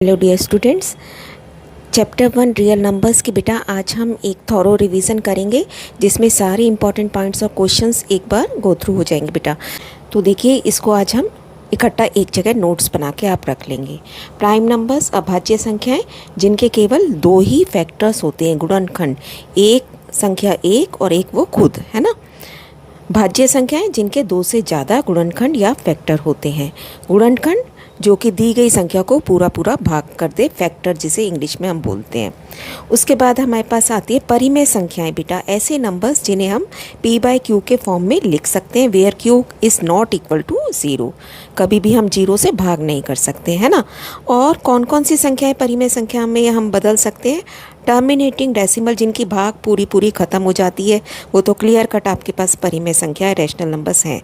Hello dear students, chapter 1 real numbers की बेटा आज हम एक थॉरो रिवीजन करेंगे जिसमें सारे इंपॉर्टेंट पॉइंट्स और क्वेश्चंस एक बार गो थ्रू हो जाएंगे बेटा। तो देखिए, इसको आज हम इकट्ठा एक जगह नोट्स बना के आप रख लेंगे। प्राइम नंबर्स अभाज्य संख्याएं जिनके केवल दो ही फैक्टर्स होते हैं, गुणनखंड, एक संख्या एक और एक वो खुद है ना। भाज्य संख्याएं जिनके दो से ज़्यादा गुणनखंड या फैक्टर होते हैं। गुणनखंड जो कि दी गई संख्या को पूरा पूरा भाग कर दे, फैक्टर जिसे इंग्लिश में हम बोलते हैं। उसके बाद हमारे पास आती है परिमेय संख्याएं बेटा, ऐसे नंबर्स जिन्हें हम p/q के फॉर्म में लिख सकते हैं, where q is not equal to 0। कभी भी हम 0 से भाग नहीं कर सकते है ना। और कौन कौन सी संख्याएं परिमेय संख्या में हम बदल सकते हैं? टर्मिनेटिंग डेसिमल जिनकी भाग पूरी पूरी ख़त्म हो जाती है, वो तो क्लियर कट आपके पास परिमेय संख्या रैशनल नंबर्स हैं।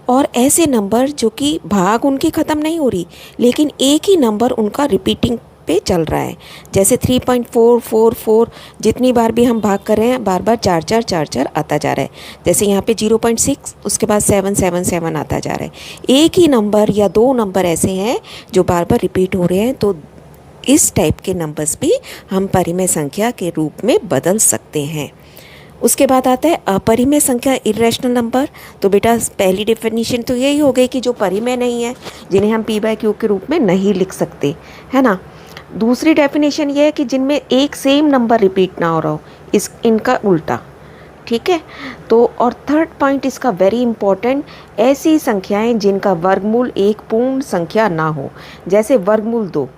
और ऐसे नंबर जो कि भाग उनकी ख़त्म नहीं हो रही लेकिन एक ही नंबर उनका रिपीटिंग पे चल रहा है, जैसे 3.444 जितनी बार भी हम भाग कर रहे हैं बार बार 4 आता जा रहा है। जैसे यहाँ पे 0.6, उसके बाद 7 आता जा रहा है। एक ही नंबर या दो नंबर ऐसे हैं जो बार बार रिपीट हो रहे हैं, तो इस टाइप के नंबर्स भी हम परिमेय संख्या के रूप में बदल सकते हैं। उसके बाद आता है अपरिमेय संख्या, इरेशनल नंबर। तो बेटा पहली डेफिनेशन तो यही हो गई कि जो परिमेय नहीं है, जिन्हें हम p/q के रूप में नहीं लिख सकते, है ना। दूसरी डेफिनेशन ये है कि जिनमें एक सेम नंबर रिपीट ना हो रहा हो, इनका उल्टा, ठीक है। तो और थर्ड पॉइंट इसका वेरी इंपॉर्टेंट, ऐसी संख्याएं जिनका वर्गमूल एक पूर्ण संख्या ना हो, जैसे वर्गमूल 2,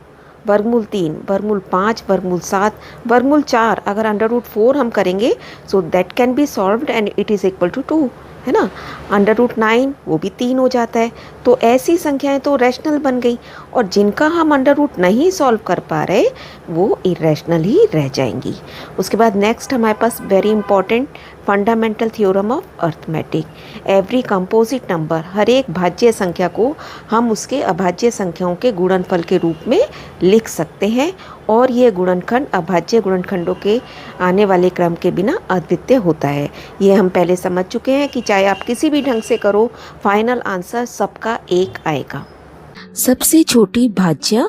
वर्गमूल 3, वर्गमूल 5, वर्गमूल 7, वर्गमूल 4। अगर √4 हम करेंगे so that can be solved and it is equal to 2, है ना। √9 वो भी 3 हो जाता है। तो ऐसी संख्याएं तो रैशनल बन गई, और जिनका हम √ नहीं सॉल्व कर पा रहे वो इरेशनल ही रह जाएंगी। उसके बाद नेक्स्ट हमारे पास very important fundamental theorem of arithmetic, every composite number, हर एक भाज्य संख्या को हम उसके अभाज्य संख्याओं के गुणनफल के रूप में लिख सकते हैं, और ये गुणनखंड अभाज्य गुणनखंडों के आने वाले क्रम के बिना अद्वितीय होता है। ये हम पहले समझ चुके हैं कि चाहे आप किसी भी ढंग से करो, फाइनल आंसर सबका एक आएगा। सबसे छोटी भाज्य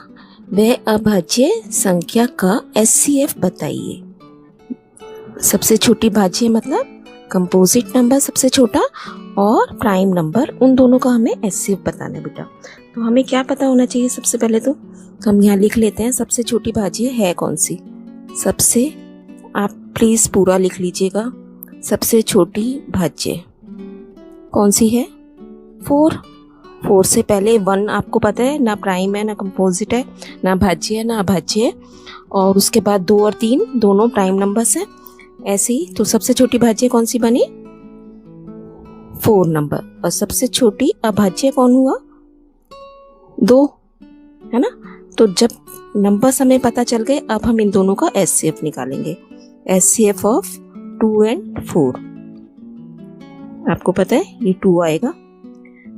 व अभाज्य संख्या का SCF बताइए। सबसे छोटी भाज्य मतलब कंपोजिट नंबर सबसे छोटा, और प्राइम नंबर, उन दोनों का हमें SCF बताना है बेटा। तो हमें क्या पता होना चाहिए सबसे पहले? तो हम यहाँ लिख लेते हैं सबसे छोटी भाज्य है कौन सी। सबसे, आप प्लीज पूरा लिख लीजिएगा, सबसे छोटी भाज्य कौन सी है? 4 से पहले 1 आपको पता है, ना प्राइम है ना कंपोजिट है, ना भाज्य है ना अभाज्य है। और उसके बाद 2 और 3 दोनों प्राइम नंबर्स हैं। ऐसे ही तो सबसे छोटी भाज्य कौन सी बनी? 4 नंबर। और सबसे छोटी अभाज्य कौन हुआ? 2, है ना। तो जब नंबर्स हमें पता चल गए, अब हम इन दोनों का SCF निकालेंगे। SCF ऑफ 2 and 4, आपको पता है ये 2 आएगा,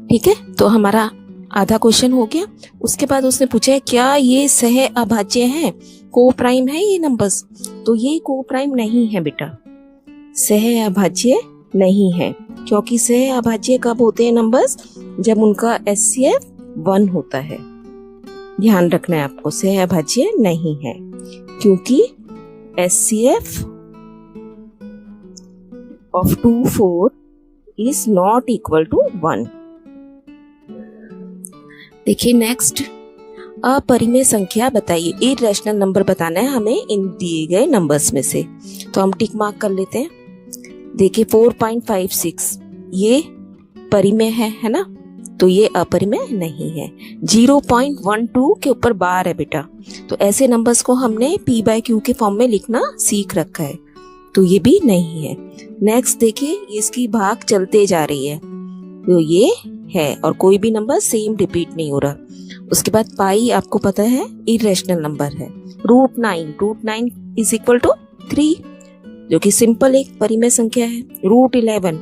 ठीक है। तो हमारा आधा क्वेश्चन हो गया। उसके बाद उसने पूछा है क्या ये सह अभाज्य है, को प्राइम है ये नंबर्स? तो ये को प्राइम नहीं है बेटा, सह अभाज्य नहीं है, क्योंकि सह अभाज्य कब होते हैं नंबर्स? जब उनका SCF 1 होता है। ध्यान रखना है आपको, सह अभाज्य नहीं है क्योंकि SCF of 2, 4 is not equal to 1। देखिए नेक्स्ट, अपरिमेय संख्या बताइए। इरेशनल नंबर बताना है हमें इन दिए गए नंबर्स में से। तो हम टिक मार्क कर लेते हैं। देखिए 4.56 ये परिमेय है ना, तो ये अपरिमेय नहीं है। 0.12 के ऊपर बार है बेटा, तो ऐसे नंबर्स को हमने p/q के फॉर्म में लिखना सीख रखा है, तो ये भी नहीं है। नेक्स्ट देखिए, इसकी भाग चलते जा रही है, तो ये है, और कोई भी नंबर सेम रिपीट नहीं हो रहा। उसके बाद पाई आपको पता है इरेशनल नंबर है। √9 इज इक्वल टू 3, जो कि सिंपल एक परिमेय संख्या है। √11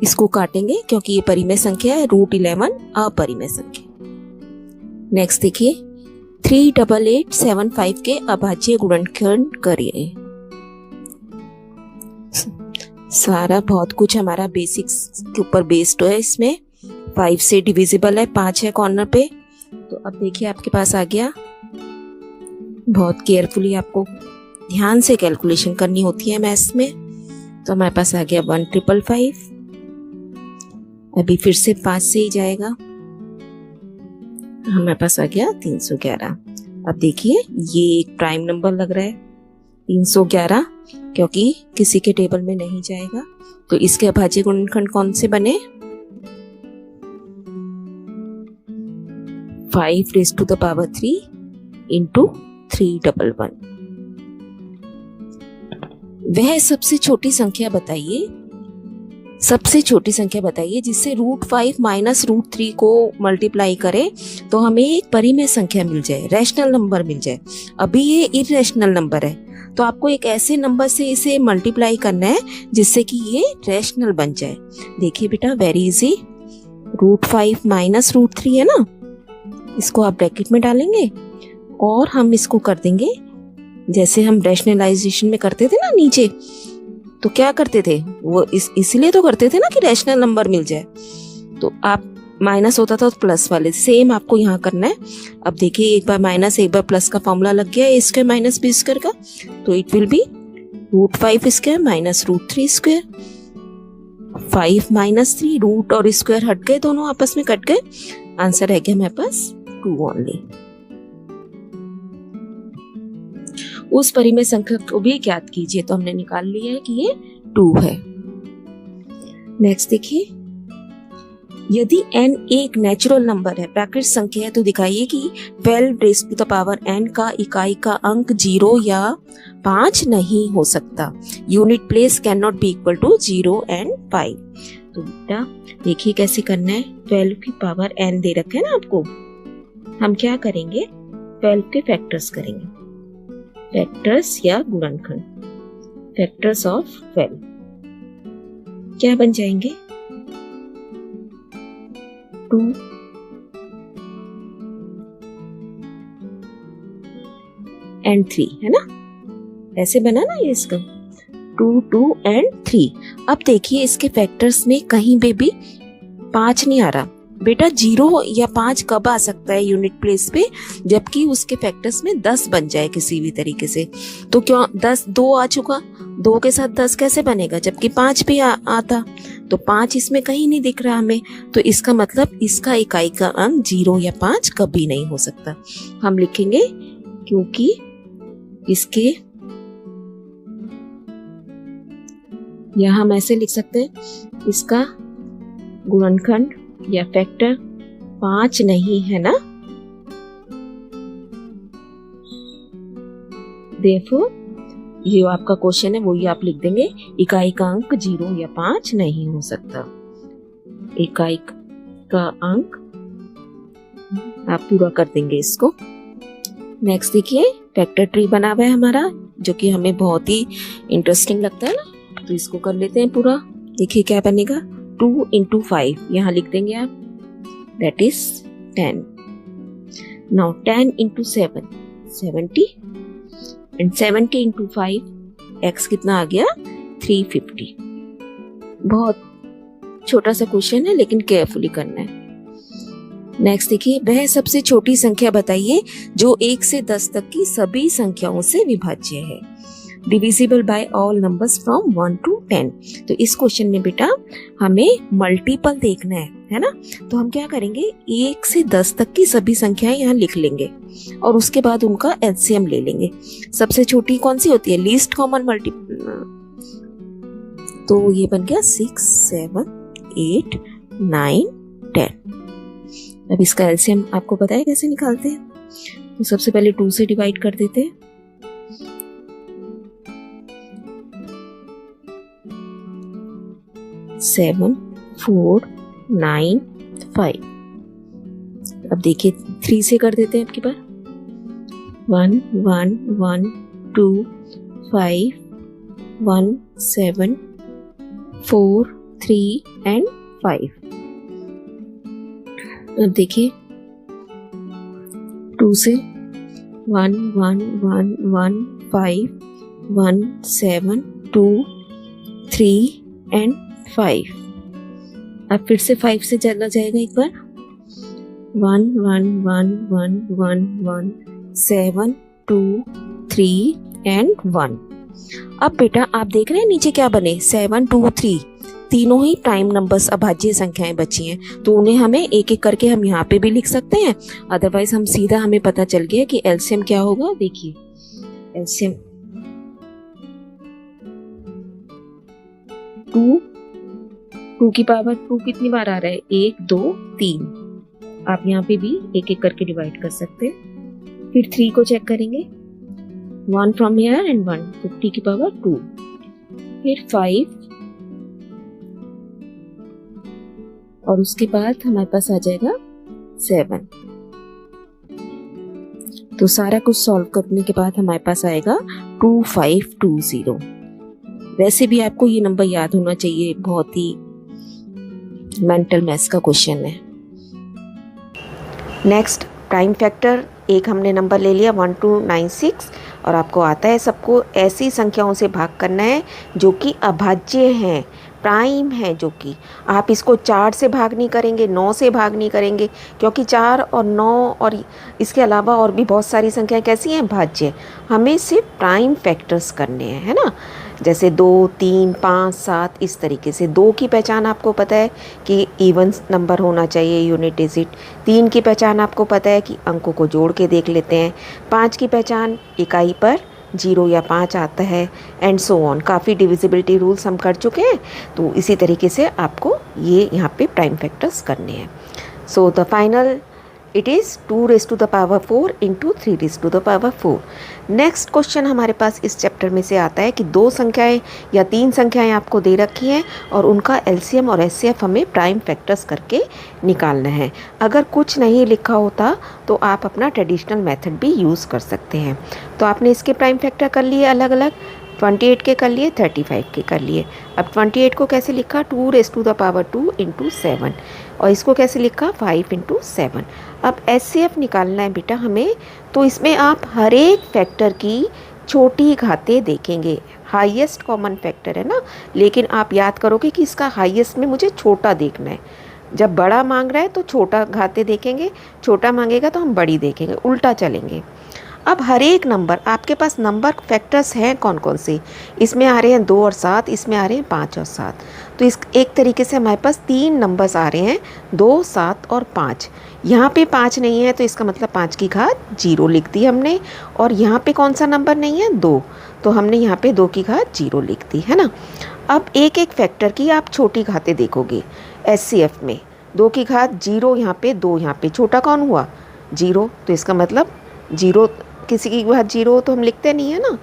इसको काटेंगे क्योंकि ये परिमेय संख्या है, √11 अपरिमेय संख्या। नेक्स्ट देखिए 38875 के अभाज्य गुणनखंड करिए। सारा बहुत कुछ हमारा बेसिक्स के ऊपर बेस्ड है। इसमें 5 से डिविजिबल है, 5 है कॉर्नर पे, तो अब देखिए आपके पास आ गया। बहुत केयरफुली आपको ध्यान से कैलकुलेशन करनी होती है मैथ्स में। तो हमारे पास आ गया 1555। अभी फिर से 5 से ही जाएगा। हमारे पास आ गया 311। अब देखिए ये एक प्राइम नंबर लग रहा है 311, क्योंकि किसी के टेबल में नहीं जाएगा। तो इसके अभाज्य गुणनखंड कौन से बने? 5⁻³ इंटू 311। वह सबसे छोटी संख्या बताइए, सबसे छोटी संख्या बताइए जिससे √5 माइनस √3 को मल्टीप्लाई करें तो हमें एक परिमेय संख्या मिल जाए, रैशनल नंबर मिल जाए। अभी ये इररेशनल नंबर है, तो आपको एक ऐसे नंबर से इसे मल्टीप्लाई करना है जिससे कि ये रैशनल बन जाए। देखिए बेटा, वेरी इजी। √5 माइनस √3 है ना, इसको आप ब्रैकेट में डालेंगे और हम इसको कर देंगे जैसे हम रैशनलाइजेशन में करते थे ना नीचे। तो क्या करते थे वो, इसलिए तो करते थे ना कि रैशनल नंबर मिल जाए। तो आप माइनस होता था तो प्लस वाले, सेम आपको यहाँ करना है। अब देखिए एक बार माइनस एक बार प्लस का फॉर्मूला लग गया a square minus b square का, तो it will be √5 square minus √3 square. 5 minus 3, root और स्क्वायर हट गए, दोनों आपस में कट गए, आंसर रह गया हमारे पास 2 ओनली। उस परिमेय संख्या को भी ज्ञात कीजिए, तो हमने निकाल लिया है कि ये 2 है। नेक्स्ट देखिए, यदि n एक नेचुरल नंबर है, प्राकृत संख्या है, तो दिखाइए कि 12⁻n का इकाई का अंक 0 या 5 नहीं हो सकता। Unit place can not be equal to 0 and 5। तो बेटा देखिए कैसे करना है। 12 की पावर n दे रखा है ना आपको, हम क्या करेंगे 12 के फैक्टर्स करेंगे, फैक्टर्स या गुणनखंड, फैक्टर्स ऑफ 12 क्या बन जाएंगे 2 and 3 है ना, ऐसे बना ना ये इसका 2, 2 and 3। अब देखिए इसके फैक्टर्स में कहीं पे भी 5 नहीं आ रहा। बेटा 0 या 5 कब आ सकता है यूनिट प्लेस पे, जबकि उसके फैक्टर्स में 10 बन जाए किसी भी तरीके से। तो क्यों 10, 2 आ चुका, 2 के साथ 10 कैसे बनेगा जबकि 5 भी आता। तो 5 इसमें कहीं नहीं दिख रहा हमें, तो इसका मतलब इसका इकाई का अंक 0 या 5 कभी नहीं हो सकता। हम लिखेंगे क्योंकि इसके, या हम ऐसे लिख सकते हैं इसका गुणनखंड या फैक्टर 5 नहीं है ना, देयरफॉर ये आपका क्वेश्चन है वही आप लिख देंगे, इकाई का अंक 0 या 5 नहीं हो सकता। इकाई का अंक आप पूरा कर देंगे इसको। नेक्स्ट देखिए, फैक्टर ट्री बना हुआ है हमारा, जो कि हमें बहुत ही इंटरेस्टिंग लगता है ना, तो इसको कर लेते हैं पूरा। देखिए क्या बनेगा 2 into 5 यहाँ लिख देंगे आप, that is 10। Now 10 into 7 70 and 70 into 5 x कितना आ गया 350। बहुत छोटा सा क्वेश्चन है लेकिन केयरफुली करना है। नेक्स्ट देखिए, वह सबसे छोटी संख्या बताइए जो 1 से 10 तक की सभी संख्याओं से विभाज्य है, divisible by all numbers from 1 to 10। तो इस क्वेश्चन में बेटा हमें मल्टीपल देखना है ना, तो हम क्या करेंगे 1 से 10 तक की सभी संख्याएं यहाँ लिख लेंगे और उसके बाद उनका एलसीएम ले लेंगे। सबसे छोटी कौन सी होती है, लीस्ट कॉमन मल्टीपल, तो ये बन गया 6, 7, 8, 9, 10। अब इसका एलसीएम आपको पता है कैसे निकालते हैं, तो सबसे पहले 2 से डिवाइड कर देते हैं। 7, 4, 9, 5। अब देखिए 3 से कर देते हैं आपके पास 1, 1, 1, 2, 5, 1, 7, 4, 3 and 5। अब देखिए 2 से 1, 1, 1, 1, 5, 1, 7, 2, 3 and 5। अब फिर से 5 से चला जाएगा एक बार 1 1 1 1 1 1 7 2 3 एंड 1। अब बेटा आप देख रहे हैं नीचे क्या बने, 7 2 3, तीनों ही प्राइम नंबर्स अभाज्य संख्याएं बची हैं, तो उन्हें हमें एक एक करके हम यहाँ पे भी लिख सकते हैं। अदरवाइज हम सीधा, हमें पता चल गया कि एलसीएम क्या होगा। देखिए एलसीएम 2 की पावर 2 कितनी बार आ रहा है, 1 2 3। आप यहाँ पे भी एक एक करके डिवाइड कर सकते हैं। फिर 3 को चेक करेंगे, 1 फ्रॉम हियर एंड 1, 50 की पावर 2। फिर 5 और उसके बाद हमारे पास आ जाएगा 7। तो सारा कुछ सॉल्व करने के बाद हमारे पास आएगा 2520। वैसे भी आपको ये नंबर याद होना चाहिए, बहुत ही मेंटल मैथ्स का क्वेश्चन है। नेक्स्ट प्राइम फैक्टर, एक हमने नंबर ले लिया 1296, और आपको आता है सबको ऐसी संख्याओं से भाग करना है जो कि अभाज्य हैं, प्राइम है, जो कि आप इसको 4 से भाग नहीं करेंगे, 9 से भाग नहीं करेंगे, क्योंकि 4 और 9 और इसके अलावा और भी बहुत सारी संख्याएं कैसी हैं, भाज्य। हमें सिर्फ प्राइम फैक्टर्स करने हैं, है ना। जैसे 2 3 5 7, इस तरीके से। 2 की पहचान आपको पता है कि इवन नंबर होना चाहिए, यूनिट डिजिट। 3 की पहचान आपको पता है कि अंकों को जोड़ के देख लेते हैं। 5 की पहचान इकाई पर 0 या 5 आता है, एंड सो ऑन। काफ़ी डिविजिबिलिटी रूल्स हम कर चुके हैं, तो इसी तरीके से आपको ये यहाँ पे प्राइम फैक्टर्स करने हैं। So the final it is 2 raised to the power 4 into 3 raised to the power 4। Next question हमारे पास इस चैप्टर में से आता है कि 2 संख्याएं या 3 संख्याएं आपको दे रखी हैं और उनका एलसीएम और एचसीएफ हमें प्राइम फैक्टर्स करके निकालना है। अगर कुछ नहीं लिखा होता तो आप अपना ट्रेडिशनल मेथड भी यूज़ कर सकते हैं। तो आपने इसके प्राइम फैक्टर कर लिए अलग अलग, 28 के कर लिए, 35 के कर लिए। अब 28 को कैसे लिखा, 2 raised to the power 2 into 7, और इसको कैसे लिखा, 5 into 7। अब एचसीएफ निकालना है बेटा हमें, तो इसमें आप हर एक फैक्टर की छोटी घातें देखेंगे। हाईएस्ट कॉमन फैक्टर है ना, लेकिन आप याद करोगे कि इसका हाईएस्ट में मुझे छोटा देखना है। जब बड़ा मांग रहा है तो छोटा घातें देखेंगे, छोटा मांगेगा तो हम बड़ी देखेंगे, उल्टा चलेंगे। अब हर एक नंबर, आपके पास नंबर फैक्टर्स हैं कौन कौन से, इसमें आ रहे हैं 2 और 7, इसमें आ रहे हैं 5 और 7। तो इस एक तरीके से हमारे पास 3 नंबर्स आ रहे हैं, 2 7 और 5। यहाँ पे 5 नहीं है तो इसका मतलब 5 की घात 0 लिख दी हमने, और यहाँ पे कौन सा नंबर नहीं है, 2, तो हमने यहाँ पे 2 की घात 0 लिख दी, है ना। अब एक एक फैक्टर की आप छोटी घातें देखोगे। एचसीएफ में 2 की घात 0 यहाँ पे, 2 यहाँ पे, छोटा कौन हुआ, 0, तो इसका मतलब 0, किसी की घात 0 हो तो हम लिखते नहीं है ना।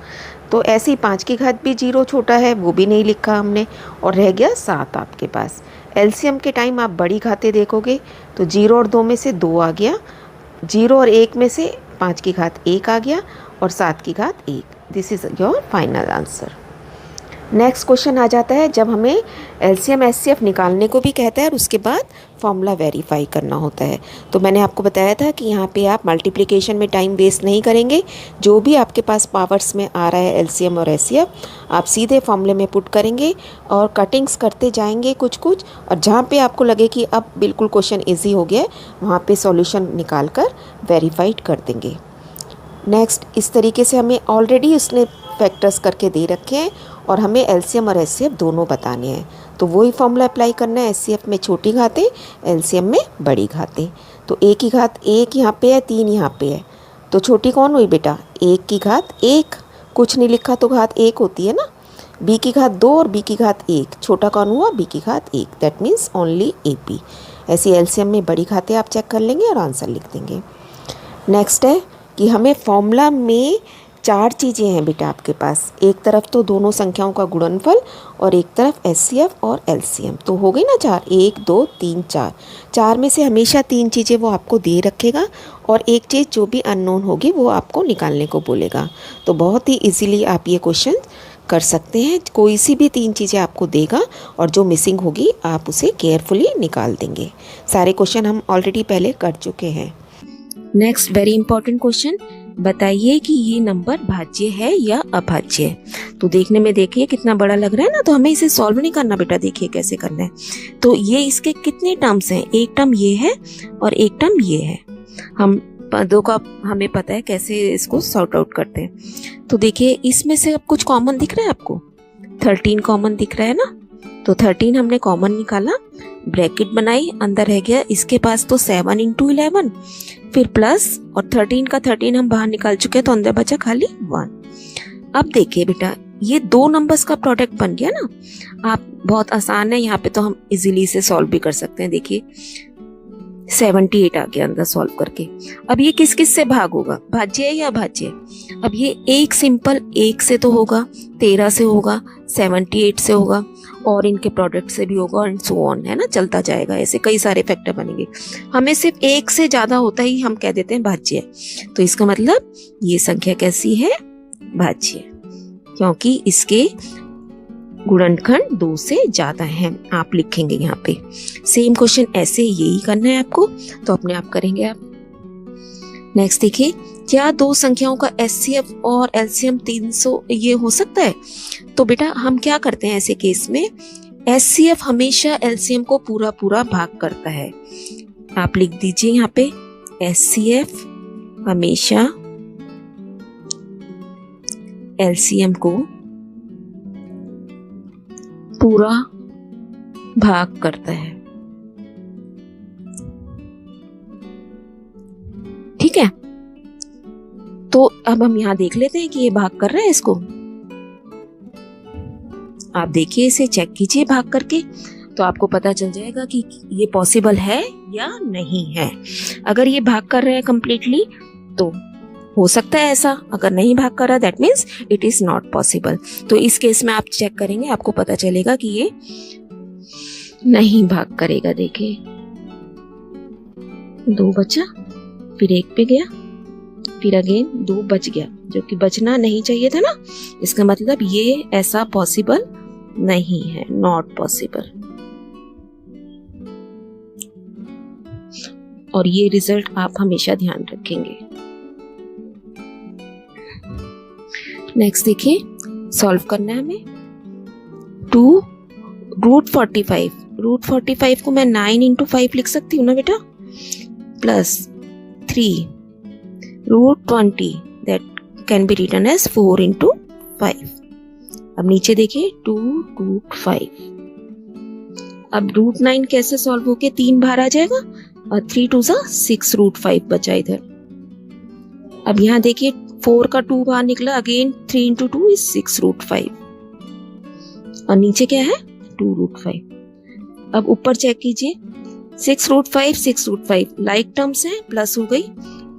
तो ऐसे ही 5 की घात भी 0 छोटा है, वो भी नहीं लिखा हमने, और रह गया 7 आपके पास। एलसीएम के टाइम आप बड़ी घातें देखोगे तो 0 और 2 में से 2 आ गया, 0 और 1 में से 5 की घात 1 आ गया, और 7 की घात 1। This is your final answer. Next question आ जाता है जब हमें एलसीएम एचसीएफ निकालने को भी कहता है और उसके बाद फॉर्मूला वेरीफाई करना होता है। तो मैंने आपको बताया था कि यहाँ पे आप मल्टीप्लिकेशन में टाइम वेस्ट नहीं करेंगे। जो भी आपके पास पावर्स में आ रहा है एलसीएम और एचसीएफ, आप सीधे फॉर्मूले में पुट करेंगे और कटिंग्स करते जाएंगे कुछ कुछ, और जहाँ पे आपको लगे कि अब बिल्कुल क्वेश्चन ईजी हो गया है, वहाँ पे सॉल्यूशन निकाल कर वेरीफाइड कर देंगे। नेक्स्ट, इस तरीके से हमें ऑलरेडी उसने फैक्टर्स करके दे रखे हैं और हमें एलसीएम और एचसीएफ दोनों बताने हैं। तो वही फॉर्मूला अप्लाई करना है, एचसीएफ में छोटी घातें, एलसीएम में बड़ी घातें। तो ए की घात 1 यहाँ पे है, 3 यहाँ पे है, तो छोटी कौन हुई बेटा, 1 की घात 1, कुछ नहीं लिखा तो घात 1 होती है ना। बी की घात 2 और बी की घात 1, छोटा कौन हुआ, बी की घात 1, दैट मीन्स ओनली AP। ऐसी एलसीएम में बड़ी घातें आप चेक कर लेंगे और आंसर लिख देंगे। नेक्स्ट है कि हमें फॉर्मूला में 4 चीज़ें हैं बेटा आपके पास। एक तरफ तो दोनों संख्याओं का गुणनफल और एक तरफ एचसीएफ और एलसीएम, तो हो गई ना 4, 1 2 3 4। 4 में से हमेशा 3 चीज़ें वो आपको दे रखेगा और एक चीज़ जो भी अननोन होगी वो आपको निकालने को बोलेगा। तो बहुत ही इजीली आप ये क्वेश्चन कर सकते हैं। कोई सी भी 3 चीज़ें आपको देगा और जो मिसिंग होगी आप उसे केयरफुली निकाल देंगे। सारे क्वेश्चन हम ऑलरेडी पहले कर चुके हैं। नेक्स्ट वेरी इंपॉर्टेंट क्वेश्चन, बताइए कि ये नंबर भाज्य है या अभाज्य है। तो देखने में देखिए कितना बड़ा लग रहा है ना, तो हमें इसे सॉल्व नहीं करना बेटा, देखिए कैसे करना है। तो ये इसके कितने टर्म्स हैं, एक टर्म ये है और एक टर्म ये है। हम दो का हमें पता है कैसे इसको सॉर्ट आउट करते हैं। तो देखिए इसमें से अब कुछ कॉमन दिख रहा है आपको, 13 कॉमन दिख रहा है ना। तो 13 हमने कॉमन निकाला, ब्रैकेट बनाई, अंदर रह गया इसके पास तो 7 × 11, फिर प्लस और 13 का 13 हम बाहर निकाल चुके हैं, तो अंदर बचा खाली 1। अब देखिए बेटा ये दो नंबर्स का प्रोडक्ट बन गया ना। आप बहुत आसान है, यहाँ पे तो हम इजीली से सॉल्व भी कर सकते हैं। देखिए 78 आ गया अंदर सॉल्व करके। अब ये किस किस से भाग होगा, भाज्य है या अभाज्य? अब ये एक सिंपल 1 से तो होगा, 13 से होगा, 78 से होगा और इनके प्रोडक्ट से भी होगा एंड सो ऑन, है ना, चलता जाएगा। ऐसे कई सारे फैक्टर बनेंगे। हमें सिर्फ 1 से ज्यादा होता ही हम कह देते हैं भाज्य है। तो इसका मतलब ये संख्या कैसी है, भाज्य, क्योंकि इसके गुणनखंड 2 से ज्यादा हैं। आप लिखेंगे यहाँ पे। सेम क्वेश्चन ऐसे यही करना है आपको, तो अपने आप करेंगे आप। नेक्स्ट देखिए, क्या दो संख्याओं का एचसीएफ और एलसीएम 300 ये हो सकता है? तो बेटा हम क्या करते हैं ऐसे केस में, एचसीएफ हमेशा एलसीएम को पूरा पूरा भाग करता है। आप लिख दीजिए यहाँ पे, एचसीएफ हमेशा एलसीएम को पूरा भाग करता है। ठीक है, तो अब हम यहां देख लेते हैं कि ये भाग कर रहा है इसको। आप देखिए, इसे चेक कीजिए भाग करके, तो आपको पता चल जाएगा कि ये पॉसिबल है या नहीं है। अगर ये भाग कर रहा है कंप्लीटली तो हो सकता है ऐसा, अगर नहीं भाग कर रहा that means it is not possible. तो इस केस में आप चेक करेंगे, आपको पता चलेगा कि ये नहीं भाग करेगा। देखिए 2 बचा, फिर 1 पे गया, फिर अगेन 2 बच गया, जो कि बचना नहीं चाहिए था ना। इसका मतलब ये ऐसा पॉसिबल नहीं है, नॉट पॉसिबल। और ये रिजल्ट आप हमेशा ध्यान रखेंगे। नेक्स्ट देखिए, सॉल्व करना है हमें। 2√45, √45 को मैं 9 × 5 लिख सकती हूँ ना बेटा, plus 3√20 that can be written as 4 × 5। अब नीचे देखिए 2√5। अब √9 कैसे सॉल्व होके 3 बाहर आ जाएगा और 3 2 6 √5 बचा इधर। अब यहाँ देखिए 4 का 2 बाहर निकला, अगेन 3 × 2 is 6√5 और नीचे क्या है 2√5। अब ऊपर चेक कीजिए, 6√5 6√5 लाइक टर्म्स है, प्लस हो गई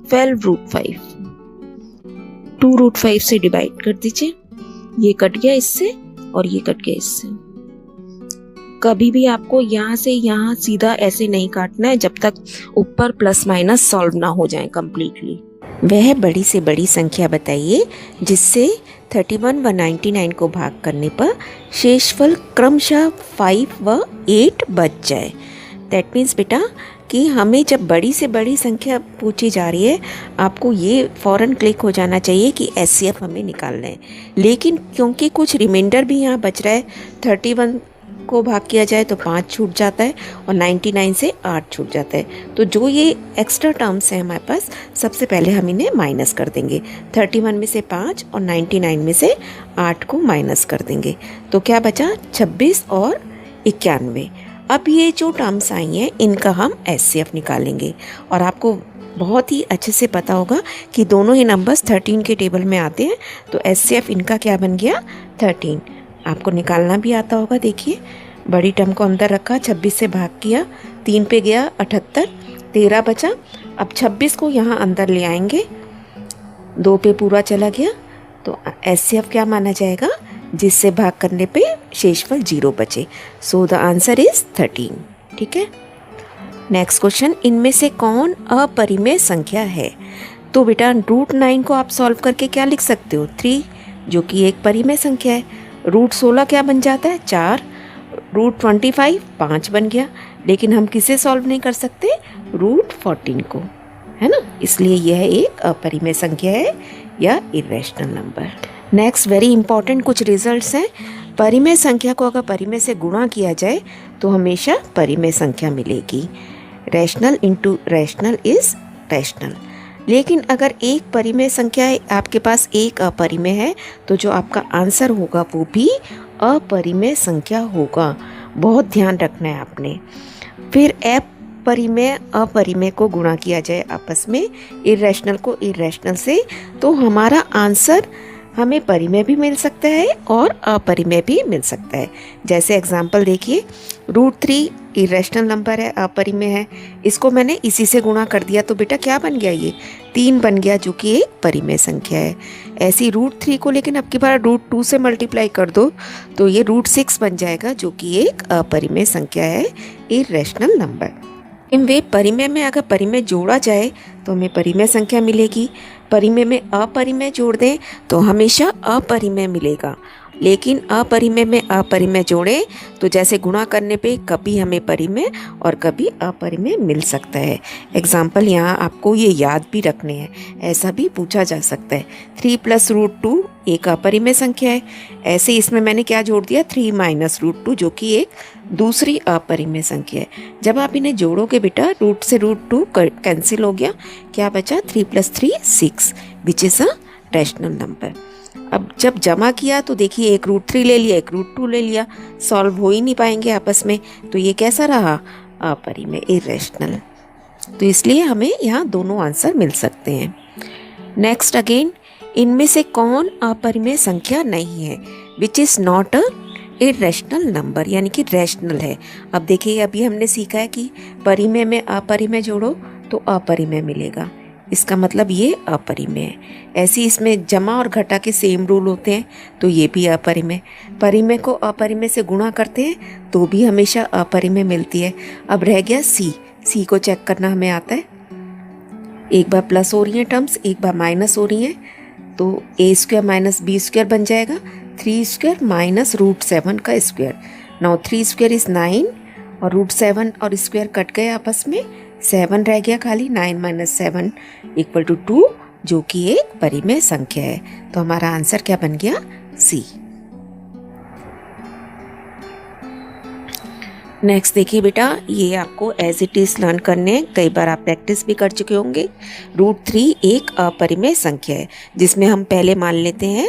12√5। 2√5 से डिवाइड कर दीजिए, ये कट गया इससे और ये कट गया इससे। कभी भी आपको यहाँ से यहाँ सीधा ऐसे नहीं काटना है जब तक ऊपर प्लस माइनस सॉल्व ना हो जाए कंप्लीटली। वह बड़ी से बड़ी संख्या बताइए जिससे 31 व 99 को भाग करने पर शेषफल क्रमशः 5 व 8 बच जाए। दैट मीन्स बेटा कि हमें जब बड़ी से बड़ी संख्या पूछी जा रही है, आपको ये फ़ौरन क्लिक हो जाना चाहिए कि एचसीएफ हमें निकालना है। लेकिन क्योंकि कुछ रिमाइंडर भी यहाँ बच रहा है, 31 को भाग किया जाए तो 5 छूट जाता है और 99 से 8 छूट जाता है। तो जो ये एक्स्ट्रा टर्म्स हैं हमारे पास, सबसे पहले हम इन्हें माइनस कर देंगे। 31 में से 5 और 99 में से 8 को माइनस कर देंगे, तो क्या बचा 26 और 91। अब ये जो टर्म्स आई हैं इनका हम एचसीएफ निकालेंगे और आपको बहुत ही अच्छे से पता होगा कि दोनों ही नंबर्स 13 के टेबल में आते हैं। तो एचसीएफ इनका क्या बन गया 13। आपको निकालना भी आता होगा। देखिए बड़ी टर्म को अंदर रखा, 26 से भाग किया, 3 पे गया 78, 13 बचा। अब 26 को यहाँ अंदर ले आएंगे, 2 पे पूरा चला गया, तो एचसीएफ क्या माना जाएगा, जिससे भाग करने पे शेषफल 0 बचे। So the answer is 13। ठीक है। नेक्स्ट क्वेश्चन, इनमें से कौन अपरिमेय संख्या है? तो बेटा √9 को आप सॉल्व करके क्या लिख सकते हो 3, जो कि एक परिमेय संख्या है। √16 क्या बन जाता है 4, √25 5 बन गया। लेकिन हम किसे सॉल्व नहीं कर सकते, √14 को, है ना, इसलिए यह एक अपरिमेय संख्या है या irrational number. Next very important कुछ रिजल्ट्स हैं। परिमेय संख्या को अगर परिमेय से गुणा किया जाए तो हमेशा परिमेय संख्या मिलेगी। Rational into rational is rational. लेकिन अगर एक परिमेय संख्या है, आपके पास एक अपरिमेय है, तो जो आपका आंसर होगा वो भी अपरिमेय संख्या होगा। बहुत ध्यान रखना है आपने। फिर परिमेय अपरिमेय को गुणा किया जाए आपस में, इरेशनल को इरेशनल से, तो हमारा आंसर हमें परिमेय भी मिल सकता है और अपरिमेय भी मिल सकता है। जैसे एग्जांपल देखिए, √3 इरेशनल नंबर है, अपरिमेय है, इसको मैंने इसी से गुणा कर दिया तो बेटा क्या बन गया, ये 3 बन गया, जो कि एक परिमेय संख्या है। ऐसी √3 को लेकिन अब की बार √2 से मल्टीप्लाई कर दो तो ये √6 बन जाएगा, जो कि एक अपरिमेय संख्या है, इरेशनल नंबर। इन वे परिमेय में अगर परिमेय जोड़ा जाए तो हमें परिमेय संख्या मिलेगी, परिमेय में अपरिमेय जोड़ दें तो हमेशा अपरिमेय मिलेगा। लेकिन अपरिमेय में अपरिमेय जोड़ें तो जैसे गुणा करने पे कभी हमें परिमेय और कभी अपरिमेय मिल सकता है। एग्जाम्पल यहाँ आपको ये याद भी रखने हैं, ऐसा भी पूछा जा सकता है। 3 + √2 एक अपरिमेय संख्या है, ऐसे इसमें मैंने क्या जोड़ दिया, 3 - √2, जो कि एक दूसरी अपरिमेय संख्या है। जब आप इन्हें जोड़ोगे बेटा, रूट से √2 कैंसिल हो गया, क्या बचा, 3 + 3 6, which is a rational number. अब जब जमा किया तो देखिए एक √3 ले लिया, एक √2 ले लिया, सॉल्व हो ही नहीं पाएंगे आपस में, तो ये कैसा रहा, अपरिमेय, इरेशनल। तो इसलिए हमें यहाँ दोनों आंसर मिल सकते हैं। नेक्स्ट अगेन, इनमें से कौन अपरिमेय संख्या नहीं है, which is not a irrational number, यानी कि रैशनल है। अब देखिए अभी हमने सीखा है कि परिमेय में अपरिमेय जोड़ो तो अपरिमेय मिलेगा, इसका मतलब ये अपरिमेय है। ऐसे इसमें जमा और घटा के सेम रूल होते हैं, तो ये भी अपरिमेय। परिमेय को अपरिमेय से गुणा करते हैं तो भी हमेशा अपरिमेय मिलती है। अब रह गया सी को चेक करना हमें आता है। एक बार प्लस हो रही है टर्म्स, एक बार माइनस हो रही हैं, तो a² - b² बन जाएगा, 3² - √7 का स्क्वायर। नाउ 3² इज़ 9 और √7 और स्क्वायर कट गए आपस में, 7 रह गया खाली, 9 - 7 = 2, जो कि एक परिमेय संख्या है। तो हमारा आंसर क्या बन गया, सी। नेक्स्ट देखिए बेटा, ये आपको एज इट इज़ लर्न करने हैं, कई बार आप प्रैक्टिस भी कर चुके होंगे। √3 एक अपरिमेय संख्या है, जिसमें हम पहले मान लेते हैं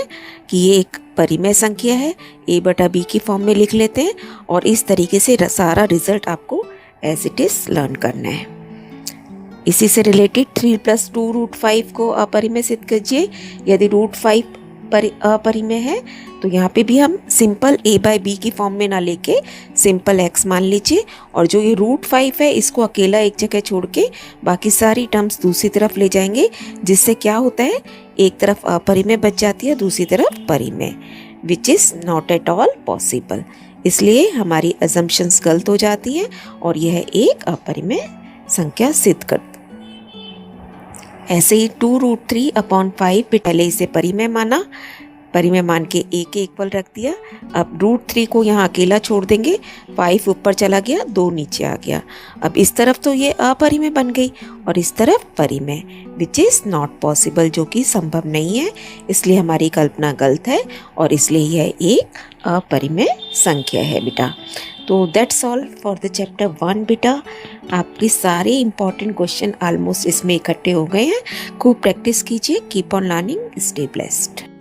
कि ये एक परिमेय संख्या है, a/b की फॉर्म में लिख लेते हैं, और इस तरीके से सारा रिजल्ट आपको एज इट इज़ लर्न करना है। इसी से रिलेटेड 3 + 2 √5 को अपरिमेय सिद्ध कीजिए। यदि √5 अपरिमेय है तो यहाँ पे भी हम सिंपल a/b की फॉर्म में ना लेके सिंपल x मान लीजिए, और जो ये √5 है इसको अकेला एक जगह छोड़ के बाकी सारी टर्म्स दूसरी तरफ ले जाएंगे, जिससे क्या होता है, एक तरफ अपरिमेय बच जाती है, दूसरी तरफ परिमेय, which is not at all possible. इसलिए हमारी अजम्पशंस गलत हो जाती हैं और यह एक अपरिमेय संख्या सिद्ध करती। ऐसे ही 2√3/5 पहले इसे परिमेय माना, परिमेय मान के a के इक्वल रख दिया। अब √3 को यहाँ अकेला छोड़ देंगे, 5 ऊपर चला गया, 2 नीचे आ गया। अब इस तरफ तो ये अपरिमेय बन गई और इस तरफ परिमेय, विच इज़ नॉट पॉसिबल, जो कि संभव नहीं है। इसलिए हमारी कल्पना गलत है और इसलिए यह एक अपरिमेय संख्या है बेटा। तो that's all for the chapter 1 बेटा। आपके सारे इंपॉर्टेंट क्वेश्चन ऑलमोस्ट इसमें इकट्ठे हो गए हैं। खूब प्रैक्टिस कीजिए। Keep on learning, stay blessed.